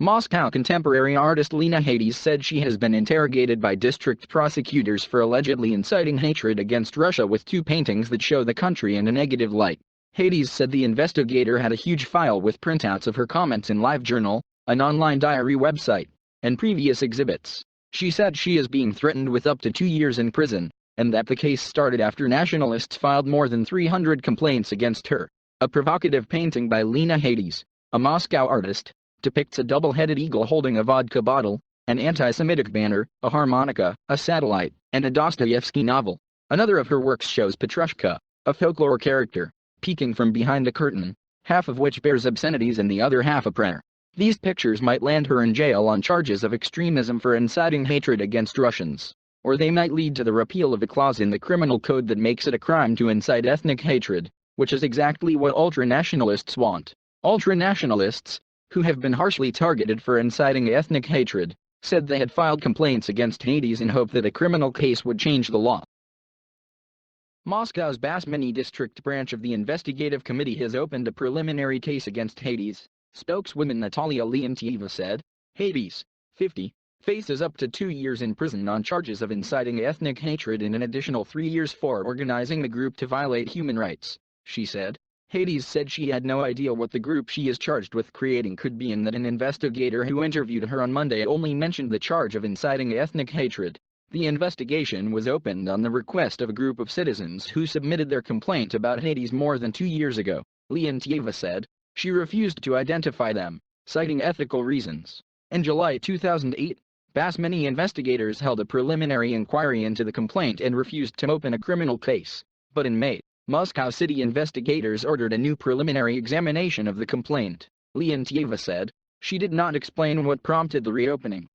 Moscow contemporary artist Lena Hades said she has been interrogated by district prosecutors for allegedly inciting hatred against Russia with two paintings that show the country in a negative light. Hades said the investigator had a huge file with printouts of her comments in LiveJournal, an online diary website, and previous exhibits. She said she is being threatened with up to 2 years in prison, and that the case started after nationalists filed more than 300 complaints against her. A provocative painting by Lena Hades, a Moscow artist, depicts a double-headed eagle holding a vodka bottle, an anti-Semitic banner, a harmonica, a satellite, and a Dostoevsky novel. Another of her works shows Petrushka, a folklore character, peeking from behind a curtain, half of which bears obscenities and the other half a prayer. These pictures might land her in jail on charges of extremism for inciting hatred against Russians, or they might lead to the repeal of a clause in the criminal code that makes it a crime to incite ethnic hatred, which is exactly what ultranationalists want. Ultranationalists, who have been harshly targeted for inciting ethnic hatred, said they had filed complaints against Hades in hope that a criminal case would change the law. Moscow's Basmanny District branch of the Investigative Committee has opened a preliminary case against Hades, spokeswoman Natalya Leontyeva said. Hades, 50, faces up to 2 years in prison on charges of inciting ethnic hatred and an additional 3 years for organizing the group to violate human rights, she said. Hades said she had no idea what the group she is charged with creating could be and that an investigator who interviewed her on Monday only mentioned the charge of inciting ethnic hatred. The investigation was opened on the request of a group of citizens who submitted their complaint about Hades more than 2 years ago, Leontyeva said. She refused to identify them, citing ethical reasons. In July 2008, Basmanny investigators held a preliminary inquiry into the complaint and refused to open a criminal case. But in May, Moscow City investigators ordered a new preliminary examination of the complaint. Leontyeva said. She did not explain what prompted the reopening.